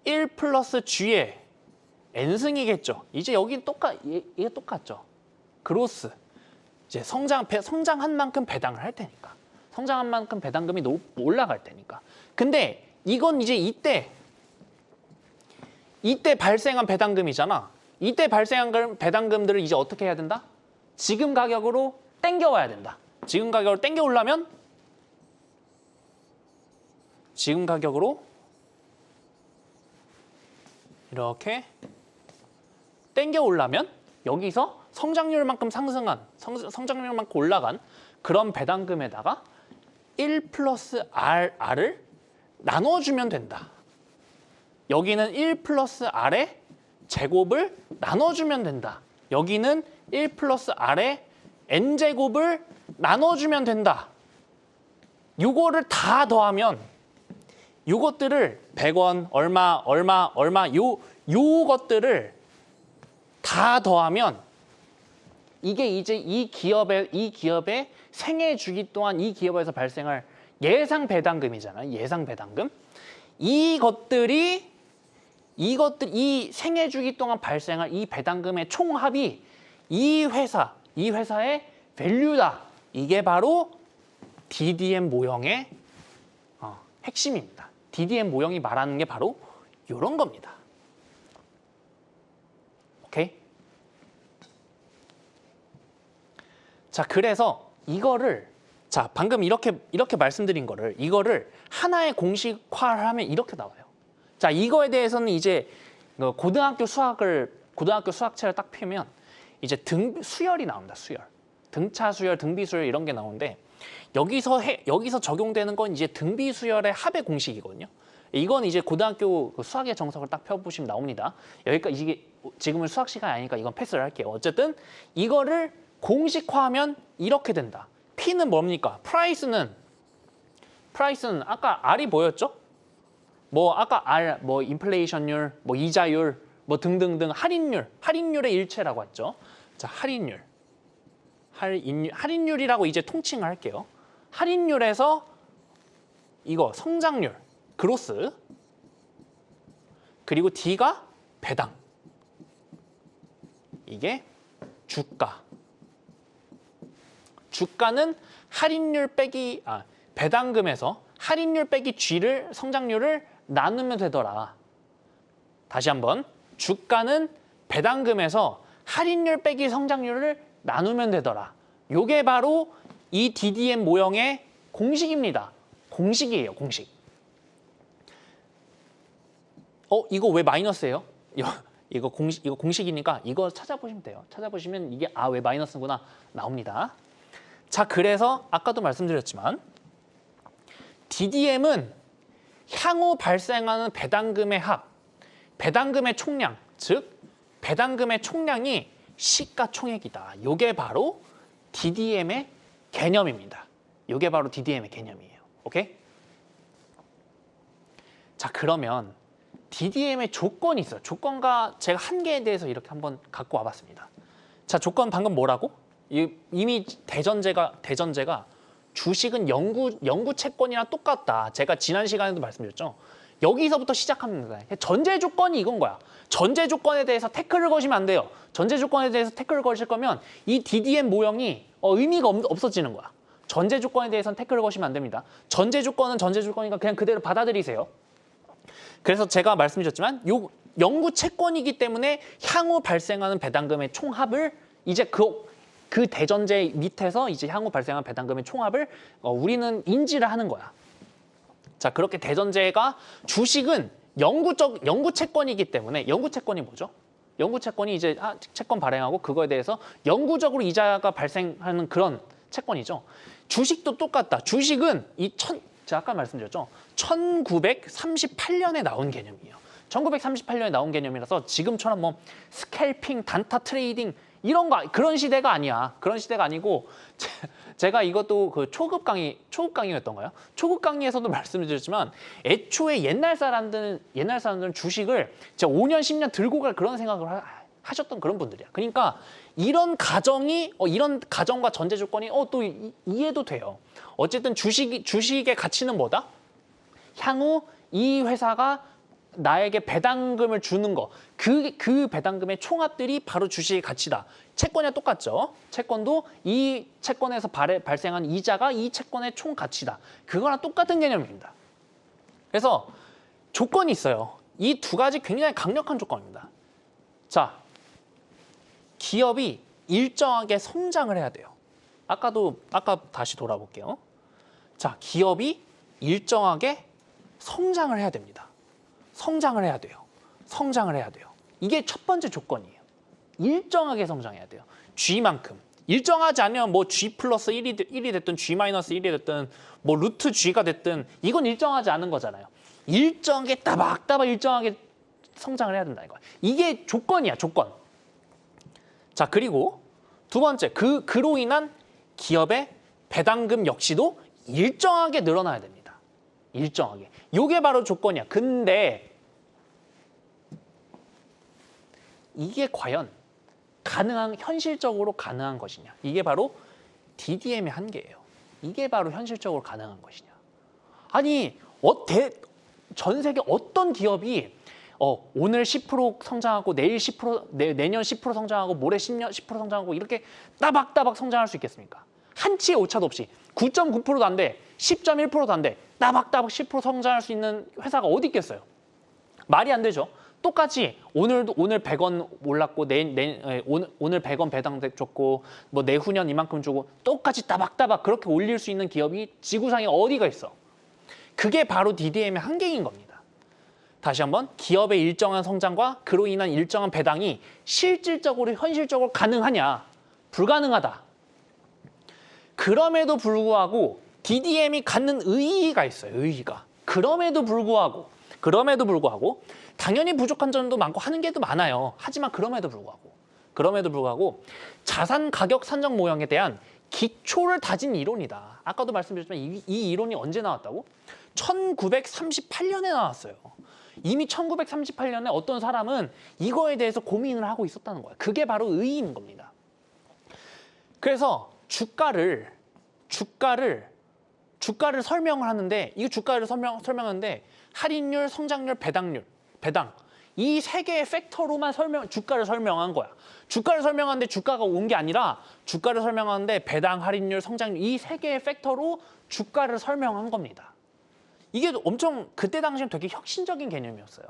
1 플러스 G의 N승이겠죠. 이제 여기 이게 똑같죠. 그로스. 이제 성장한 만큼 배당을 할 테니까. 성장한 만큼 배당금이 올라갈 테니까. 근데 이건 이제 이때 발생한 배당금이잖아. 이때 발생한 배당금들을 이제 어떻게 해야 된다? 지금 가격으로 땡겨와야 된다. 지금 가격으로 땡겨오려면 지금 가격으로 이렇게 땡겨오려면 여기서 성장률만큼 상승한, 성장률만큼 올라간 그런 배당금에다가 1 플러스 R을 나눠주면 된다. 여기는 1 플러스 R의 제곱을 나눠주면 된다. 여기는 1 플러스 R의 N제곱을 나눠주면 된다. 요거를 다 더하면 요것들을 100원, 얼마 요것들을 다 더하면 이게 이제 이 기업의 생애 주기 동안 이 기업에서 발생할 예상 배당금이잖아요. 예상 배당금. 이 생애 주기 동안 발생할 이 배당금의 총합이 이 회사의 밸류다. 이게 바로 DDM 모형의 핵심입니다. DDM 모형이 말하는 게 바로 이런 겁니다. 오케이? 자, 그래서 이거를 방금 이렇게 말씀드린 거를 이거를 하나의 공식화를 하면 이렇게 나와요. 자, 이거에 대해서는 이제 고등학교 수학책을 딱 펴면 이제 수열이 나옵니다. 수열. 등차 수열, 등비 수열 이런 게 나오는데 여기서 적용되는 건 이제 등비 수열의 합의 공식이거든요. 이건 이제 고등학교 수학의 정석을 딱 펴보시면 나옵니다. 여기까지 이게 지금은 수학 시간이 아니니까 이건 패스를 할게요. 어쨌든 이거를 공식화하면 이렇게 된다. P는 뭡니까? 프라이스는 아까 R이 뭐였죠? 뭐 아까 R, 뭐 인플레이션율, 뭐 이자율, 뭐 등등등 할인율의 일체라고 했죠. 자, 할인율이라고 이제 통칭을 할게요. 할인율에서 이거 성장률, 그로스, 그리고 D가 배당. 이게 주가. 주가는 배당금에서 할인율 빼기 G를 성장률을 나누면 되더라. 다시 한번. 주가는 배당금에서 할인율 빼기 성장률을 나누면 되더라. 요게 바로 이 DDM 모형의 공식입니다. 공식이에요, 공식. 이거 왜 마이너스예요? 이거 공식이니까 이거 찾아보시면 돼요. 찾아보시면 이게 왜 마이너스구나 나옵니다. 자, 그래서 아까도 말씀드렸지만 DDM은 향후 발생하는 배당금의 합, 배당금의 총량, 즉 배당금의 총량이 시가총액이다. 이게 바로 DDM의 개념입니다. 이게 바로 DDM의 개념이에요. 오케이? 자, 그러면 DDM의 조건이 있어요. 조건과 제가 한계에 대해서 이렇게 한번 갖고 와봤습니다. 자, 조건 방금 뭐라고? 이미 대전제가 주식은 영구 채권이랑 똑같다. 제가 지난 시간에도 말씀드렸죠. 여기서부터 시작합니다. 전제 조건이 이건 거야. 전제 조건에 대해서 태클을 거시면 안 돼요. 전제 조건에 대해서 태클을 거실 거면 이 DDM 모형이 의미가 없어지는 거야. 전제 조건에 대해서는 태클을 거시면 안 됩니다. 전제 조건은 전제 조건이니까 그냥 그대로 받아들이세요. 그래서 제가 말씀드렸지만 요 영구 채권이기 때문에 향후 발생하는 배당금의 총합을 이제 그 대전제 밑에서 이제 향후 발생한 배당금의 총합을 우리는 인지를 하는 거야. 자, 그렇게 대전제가 주식은 영구 채권이기 때문에 영구 채권이 뭐죠? 영구 채권이 이제 채권 발행하고 그거에 대해서 영구적으로 이자가 발생하는 그런 채권이죠. 주식도 똑같다. 주식은 제가 아까 말씀드렸죠. 1938년에 나온 개념이에요. 1938년에 나온 개념이라서 지금처럼 뭐 스캘핑, 단타 트레이딩 이런 거 그런 시대가 아니야. 그런 시대가 아니고 제가 이것도 그 초급 강의였던가요? 초급 강의에서도 말씀드렸지만 애초에 옛날 사람들은 주식을 진짜 5년, 10년 들고 갈 그런 생각을 하셨던 그런 분들이야. 그러니까 이런 가정과 전제 조건이 또 이해도 돼요. 어쨌든 주식의 가치는 뭐다? 향후 이 회사가 나에게 배당금을 주는 거, 그 배당금의 총합들이 바로 주식의 가치다. 채권이랑 똑같죠. 채권도 이 채권에서 발생한 이자가 이 채권의 총 가치다. 그거랑 똑같은 개념입니다. 그래서 조건이 있어요. 이 두 가지 굉장히 강력한 조건입니다. 자, 기업이 일정하게 성장을 해야 돼요. 아까 다시 돌아볼게요. 자, 기업이 일정하게 성장을 해야 됩니다. 성장을 해야 돼요. 성장을 해야 돼요. 이게 첫 번째 조건이에요. 일정하게 성장해야 돼요. G만큼. 일정하지 않으면 뭐 G 플러스 1이 됐든 G 마이너스 1이 됐든 뭐 루트 G가 됐든 이건 일정하지 않은 거잖아요. 일정하게 따박따박 일정하게 성장을 해야 된다는 거야. 이게 조건이야, 조건. 자, 그리고 두 번째, 그로 인한 기업의 배당금 역시도 일정하게 늘어나야 됩니다. 일정하게. 이게 바로 조건이야. 근데 이게 과연 현실적으로 가능한 것이냐? 이게 바로 DDM의 한계예요. 이게 바로 현실적으로 가능한 것이냐? 아니, 전 세계 어떤 기업이 오늘 10% 성장하고 내년 10% 성장하고 모레 10% 성장하고 이렇게 따박따박 성장할 수 있겠습니까? 한치의 오차도 없이 9.9%도 안 돼, 10.1%도 안 돼, 따박따박 10% 성장할 수 있는 회사가 어디 있겠어요? 말이 안 되죠. 똑같이 오늘 100원 올랐고 오늘 100원 배당 줬고 뭐 내후년 이만큼 주고 똑같이 따박따박 그렇게 올릴 수 있는 기업이 지구상에 어디가 있어? 그게 바로 DDM의 한계인 겁니다. 다시 한번 기업의 일정한 성장과 그로 인한 일정한 배당이 실질적으로 현실적으로 가능하냐? 불가능하다. 그럼에도 불구하고 DDM이 갖는 의의가 있어요. 의의가. 그럼에도 불구하고 당연히 부족한 점도 많고 하는 게 더 많아요. 하지만 그럼에도 불구하고 자산 가격 산정 모형에 대한 기초를 다진 이론이다. 아까도 말씀드렸지만 이 이론이 언제 나왔다고? 1938년에 나왔어요. 이미 1938년에 어떤 사람은 이거에 대해서 고민을 하고 있었다는 거야. 그게 바로 의의인 겁니다. 그래서 주가를 설명을 하는데 이 주가를 설명하는데 할인율, 성장률, 배당 이 세 개의 팩터로만 주가를 설명한 거야. 주가를 설명하는데 주가가 온 게 아니라 주가를 설명하는데 배당, 할인율, 성장률 이 세 개의 팩터로 주가를 설명한 겁니다. 이게 엄청 그때 당시엔 되게 혁신적인 개념이었어요.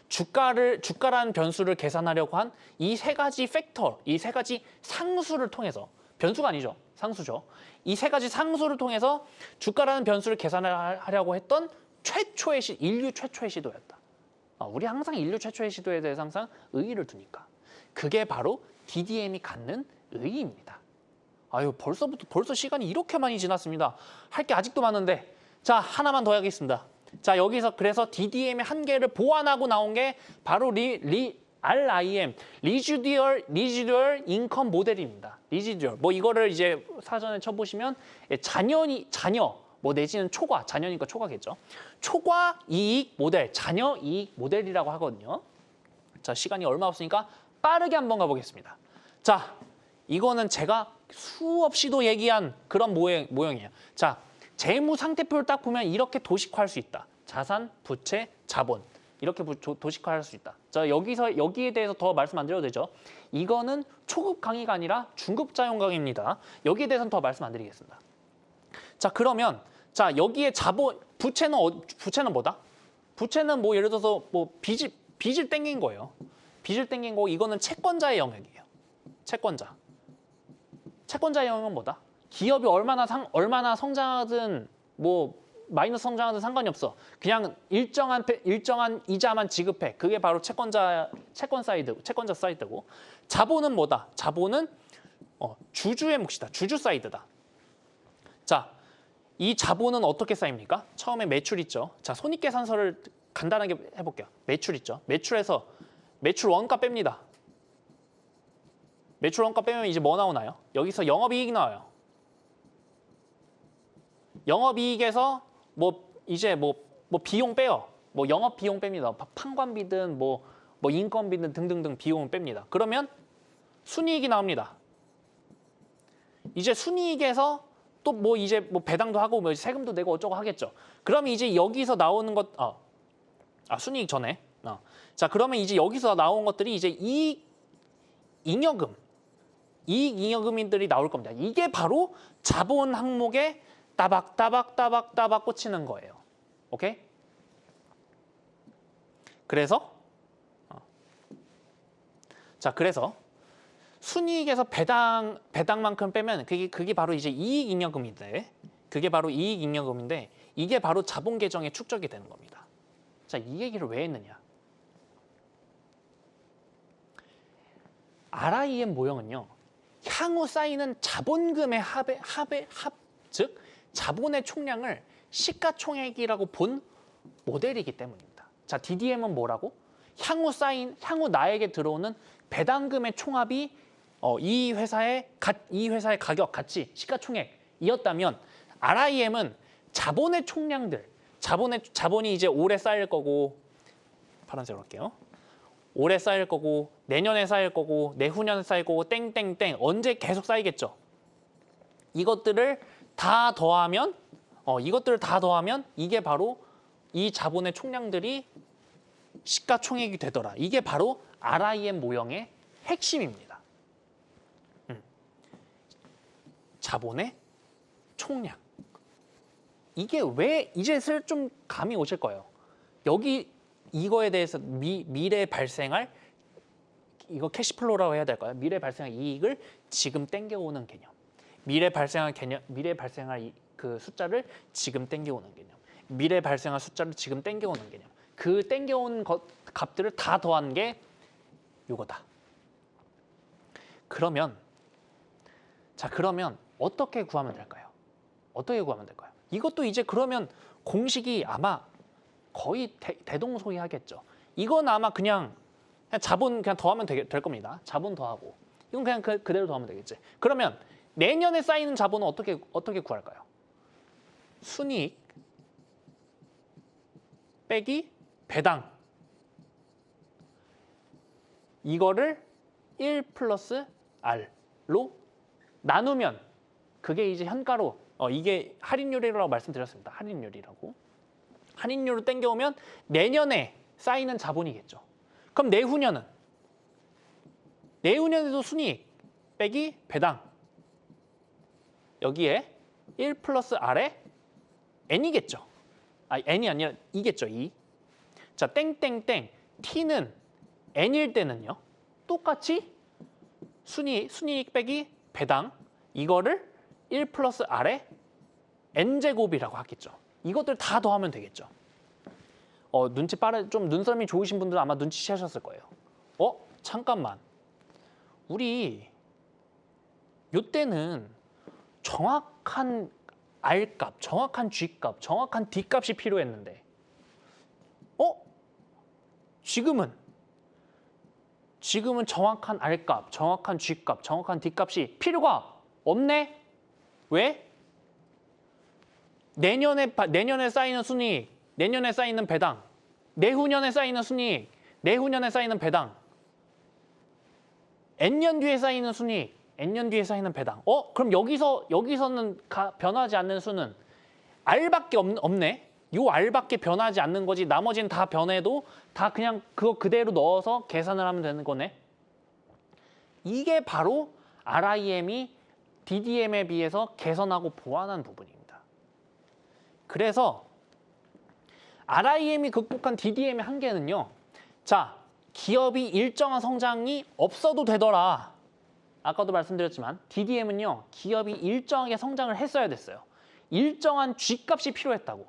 주가라는 변수를 계산하려고 한 이 세 가지 팩터, 이 세 가지 상수를 통해서 변수가 아니죠. 상수죠. 이 세 가지 상수를 통해서 주가라는 변수를 계산하려고 했던 인류 최초의 시도였다. 우리 항상 인류 최초의 시도에 대해서 항상 의의를 두니까. 그게 바로 DDM이 갖는 의의입니다. 아유, 벌써 시간이 이렇게 많이 지났습니다. 할 게 아직도 많은데. 자, 하나만 더 하겠습니다. 자, 여기서 그래서 DDM의 한계를 보완하고 나온 게 바로 RIM, Residual Income 모델입니다. Residual. 뭐 이거를 이제 사전에 쳐보시면 자녀, 뭐 내지는 초과, 자녀니까 초과겠죠. 초과 이익 모델, 자녀 이익 모델이라고 하거든요. 자, 시간이 얼마 없으니까 빠르게 한번 가보겠습니다. 자, 이거는 제가 수없이도 얘기한 그런 모형이에요. 자, 재무 상태표를 딱 보면 이렇게 도식화할 수 있다. 자산, 부채, 자본. 이렇게 도식화할 수 있다. 자, 여기에 대해서 더 말씀 안 드려도 되죠. 이거는 초급 강의가 아니라 중급자용 강의입니다. 여기에 대해서는 더 말씀 안 드리겠습니다. 자, 그러면 자, 여기에 부채는 뭐다? 부채는 뭐 예를 들어서 뭐 빚을 땡긴 거예요. 빚을 땡긴 거 이거는 채권자의 영역이에요. 채권자의 영역은 뭐다? 기업이 얼마나 성장하든 뭐 마이너스 성장하든 상관이 없어. 그냥 일정한 이자만 지급해. 그게 바로 채권자 사이드고. 자본은 뭐다? 자본은 주주의 몫이다. 주주 사이드다. 자, 이 자본은 어떻게 쌓입니까? 처음에 매출 있죠. 자, 손익계산서를 간단하게 해볼게요. 매출 있죠. 매출에서 매출 원가 뺍니다. 매출 원가 빼면 이제 뭐 나오나요? 여기서 영업이익 나와요. 영업이익에서 비용 빼요. 뭐 영업 비용 뺍니다. 판관비든 뭐 인건비든 등등등 비용을 뺍니다. 그러면 순이익이 나옵니다. 이제 순이익에서 또 배당도 하고 뭐 세금도 내고 어쩌고 하겠죠. 그러면 이제 여기서 나오는 것 순이익 전에 자, 그러면 이제 여기서 나온 것들이 이제 이익잉여금들이 나올 겁니다. 이게 바로 자본 항목에 따박 꽂히는 거예요. 오케이? 그래서 순이익에서 배당만큼 빼면 그게 바로 이제 이익잉여금인데 이게 바로 자본 계정에 축적이 되는 겁니다. 자, 이 얘기를 왜 했느냐? RIM 모형은요, 향후 쌓이는 자본금의 즉 자본의 총량을 시가총액이라고 본 모델이기 때문입니다. 자, DDM은 뭐라고? 향후 나에게 들어오는 배당금의 총합이 이 회사의 가격, 가치, 시가총액이었다면 RIM은 자본의 총량들, 자본이 이제 올해 쌓일 거고, 파란색으로 할게요. 올해 쌓일 거고, 내년에 쌓일 거고, 내후년에 쌓일 거고, 땡땡땡 언제 계속 쌓이겠죠. 이것들을 다 더하면 이게 바로 이 자본의 총량들이 시가총액이 되더라. 이게 바로 RIM 모형의 핵심입니다. 자본의 총량. 이게 왜 이제슬 좀 감이 오실 거예요. 여기 이거에 대해서 미래에 발생할 이거 캐시플로우라고 해야 될까요? 미래에 발생할 이익을 지금 땡겨오는 개념. 미래에 발생할 그 숫자를 지금 땡겨오는 개념. 미래에 발생할 숫자를 지금 땡겨오는 개념. 그 땡겨온 값들을 다 더한 게 이거다. 그러면 어떻게 구하면 될까요? 이것도 이제 그러면 공식이 아마 거의 대동소이하겠죠. 이건 아마 그냥 자본 그냥 더하면 될 겁니다. 자본 더하고 이건 그냥 그대로 더하면 되겠지. 그러면 내년에 쌓이는 자본은 어떻게 구할까요? 순이익 빼기 배당, 이거를 1 플러스 R로 나누면 그게 이제 현가로 이게 할인율이라고 말씀드렸습니다. 할인율을 땡겨오면 내년에 쌓이는 자본이겠죠. 그럼 내후년에도 순이익 빼기 배당, 여기에 1 플러스 R에 N이겠죠. N이 아니라 이겠죠. 2. 자, 땡땡땡 T는 N일 때는요, 똑같이 순이익 빼기 배당, 이거를 1 플러스 R에 N제곱이라고 하겠죠. 이것들 다 더하면 되겠죠. 좀 눈썰미 좋으신 분들은 아마 눈치채셨을 거예요. 잠깐만. 우리 요때는 정확한 R값, 정확한 G값, 정확한 D값이 필요했는데 지금은 정확한 R값, 정확한 G값, 정확한 D값이 필요가 없네? 왜? 내년에 쌓이는 순이익, 내년에 쌓이는 배당, 내후년에 쌓이는 순이익, 내후년에 쌓이는 배당, N년 뒤에 쌓이는 순이익, n년 뒤에 쌓이는 배당. 그럼 여기서는 변하지 않는 수는 r밖에 없네. 요 r밖에 변하지 않는 거지. 나머지는 다 변해도 다 그냥 그거 그대로 넣어서 계산을 하면 되는 거네. 이게 바로 RIM이 DDM에 비해서 개선하고 보완한 부분입니다. 그래서 RIM이 극복한 DDM의 한계는요. 자, 기업이 일정한 성장이 없어도 되더라. 아까도 말씀드렸지만 DDM은요. 기업이 일정하게 성장을 했어야 됐어요. 일정한 G값이 필요했다고.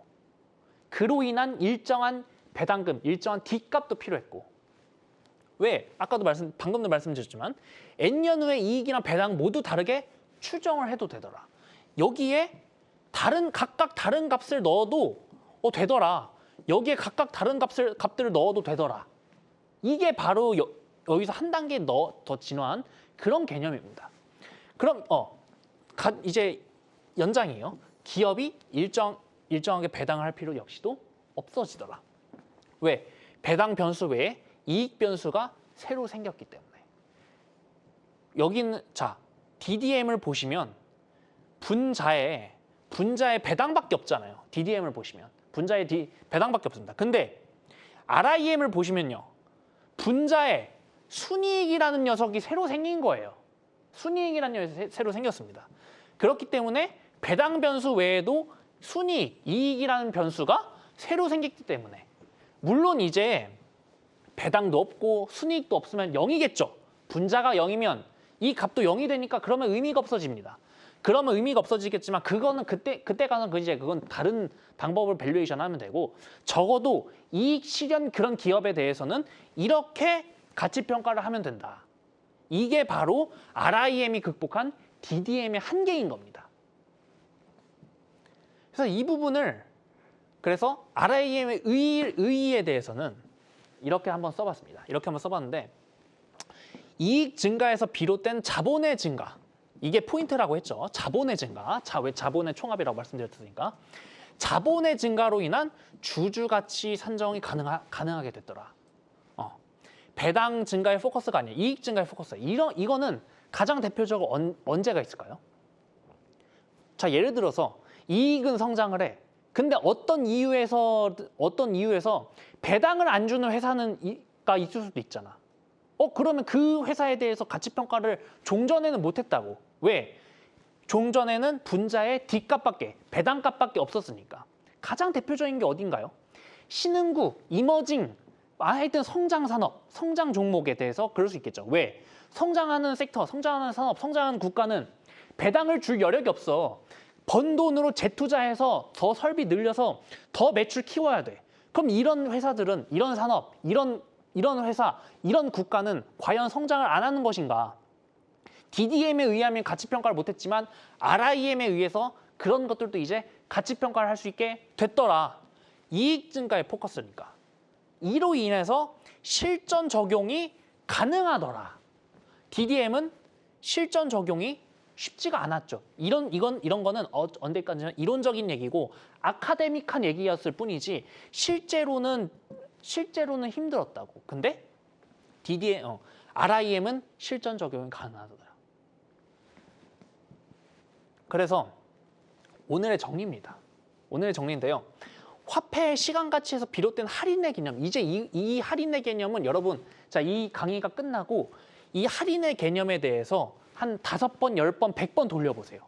그로 인한 일정한 배당금, 일정한 D값도 필요했고. 왜? 방금도 말씀드렸지만 N년 후에 이익이나 배당 모두 다르게 추정을 해도 되더라. 여기에 각각 다른 값을 넣어도 되더라. 여기에 각각 다른 값들을 넣어도 되더라. 이게 바로 여기서 한 단계 더 진화한 그런 개념입니다. 그럼 이제 연장이에요. 기업이 일정하게 배당을 할 필요 역시도 없어지더라. 왜? 배당 변수 외에 이익 변수가 새로 생겼기 때문에. 여기는 자 DDM을 보시면 분자에 배당밖에 없잖아요. DDM을 보시면 분자에 배당밖에 없습니다. 근데 RIM을 보시면요. 분자에 순이익이라는 녀석이 새로 생긴 거예요. 순이익이라는 녀석이 새로 생겼습니다. 그렇기 때문에 배당 변수 외에도 순이익, 이익이라는 변수가 새로 생겼기 때문에 물론 이제 배당도 없고 순이익도 없으면 0이겠죠. 분자가 0이면 이 값도 0이 되니까 그러면 의미가 없어집니다. 그러면 의미가 없어지겠지만 그거는 그때 가서 그건 다른 방법을 밸류에이션 하면 되고 적어도 이익 실현 그런 기업에 대해서는 이렇게 가치 평가를 하면 된다. 이게 바로 RIM이 극복한 DDM의 한계인 겁니다. 그래서 이 부분을 그래서 RIM의 의의에 대해서는 이렇게 한번 써봤습니다. 이렇게 한번 써봤는데 이익 증가에서 비롯된 자본의 증가 이게 포인트라고 했죠. 자본의 증가. 왜 자본의 총합이라고 말씀드렸으니까 자본의 증가로 인한 주주가치 산정이 가능하게 됐더라. 배당 증가의 포커스가 아니에요. 이익 증가의 포커스. 이거는 가장 대표적으로 언제가 있을까요? 자, 예를 들어서 이익은 성장을 해. 근데 어떤 이유에서 배당을 안 주는 회사가 있을 수도 있잖아. 그러면 그 회사에 대해서 가치평가를 종전에는 못했다고. 왜? 종전에는 분자의 D값밖에, 배당값밖에 없었으니까. 가장 대표적인 게 어딘가요? 신흥국, 이머징, 하여튼 성장 산업, 성장 종목에 대해서 그럴 수 있겠죠. 왜? 성장하는 섹터, 성장하는 산업, 성장하는 국가는 배당을 줄 여력이 없어. 번 돈으로 재투자해서 더 설비 늘려서 더 매출 키워야 돼. 그럼 이런 회사들은, 이런 산업, 이런 회사, 이런 국가는 과연 성장을 안 하는 것인가? DDM에 의하면 가치평가를 못했지만 RIM에 의해서 그런 것들도 이제 가치평가를 할 수 있게 됐더라. 이익 증가의 포커스니까. 이로 인해서 실전 적용이 가능하더라. DDM은 실전 적용이 쉽지가 않았죠. 이런 거는 언제까지나 이론적인 얘기고 아카데믹한 얘기였을 뿐이지 실제로는 힘들었다고. 근데 RIM은 실전 적용이 가능하더라. 그래서 오늘의 정리입니다. 오늘의 정리인데요. 화폐의 시간 가치에서 비롯된 할인의 개념. 이제 이 할인의 개념은 여러분, 자, 이 강의가 끝나고 이 할인의 개념에 대해서 한 5번, 10번, 100번 돌려보세요.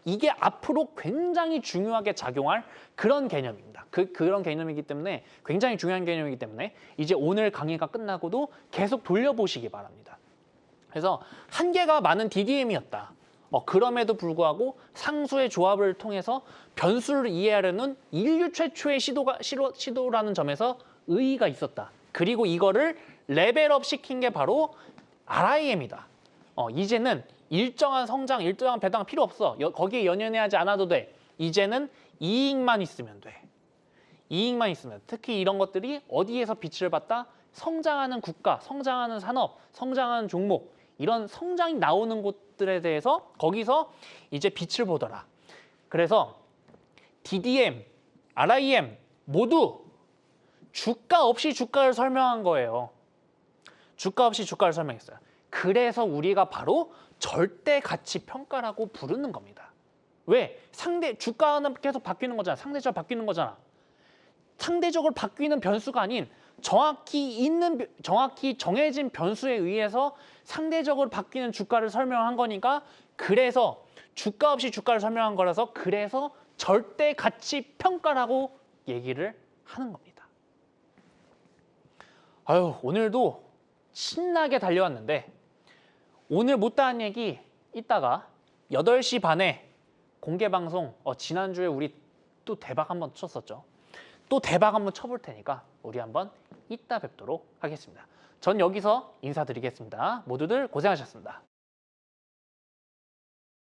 이게 앞으로 굉장히 중요하게 작용할 그런 개념입니다. 그런 개념이기 때문에 굉장히 중요한 개념이기 때문에 이제 오늘 강의가 끝나고도 계속 돌려보시기 바랍니다. 그래서 한계가 많은 DDM이었다. 그럼에도 불구하고 상수의 조합을 통해서 변수를 이해하려는 인류 최초의 시도라는 점에서 의의가 있었다. 그리고 이거를 레벨업 시킨 게 바로 RIM이다. 이제는 일정한 성장, 일정한 배당 필요 없어. 거기에 연연해하지 않아도 돼. 이제는 이익만 있으면 돼. 이익만 있으면. 특히 이런 것들이 어디에서 빛을 봤다? 성장하는 국가, 성장하는 산업, 성장하는 종목, 이런 성장이 나오는 곳들에 대해서 거기서 이제 빛을 보더라. 그래서 DDM, RIM 모두 주가 없이 주가를 설명한 거예요. 주가 없이 주가를 설명했어요. 그래서 우리가 바로 절대 가치 평가라고 부르는 겁니다. 왜? 주가는 계속 바뀌는 거잖아. 상대적으로 바뀌는 거잖아. 상대적으로 바뀌는 변수가 아닌 정확히 정해진 변수에 의해서 상대적으로 바뀌는 주가를 설명한 거니까, 그래서 주가 없이 주가를 설명한 거라서 그래서 절대 가치 평가라고 얘기를 하는 겁니다. 아유, 오늘도 신나게 달려왔는데 오늘 못다한 얘기 이따가 8시 반에 공개 방송, 지난주에 우리 또 대박 한번 쳤었죠. 또 대박 한번 쳐볼 테니까 우리 한번 이따 뵙도록 하겠습니다. 전 여기서 인사드리겠습니다. 모두들 고생하셨습니다.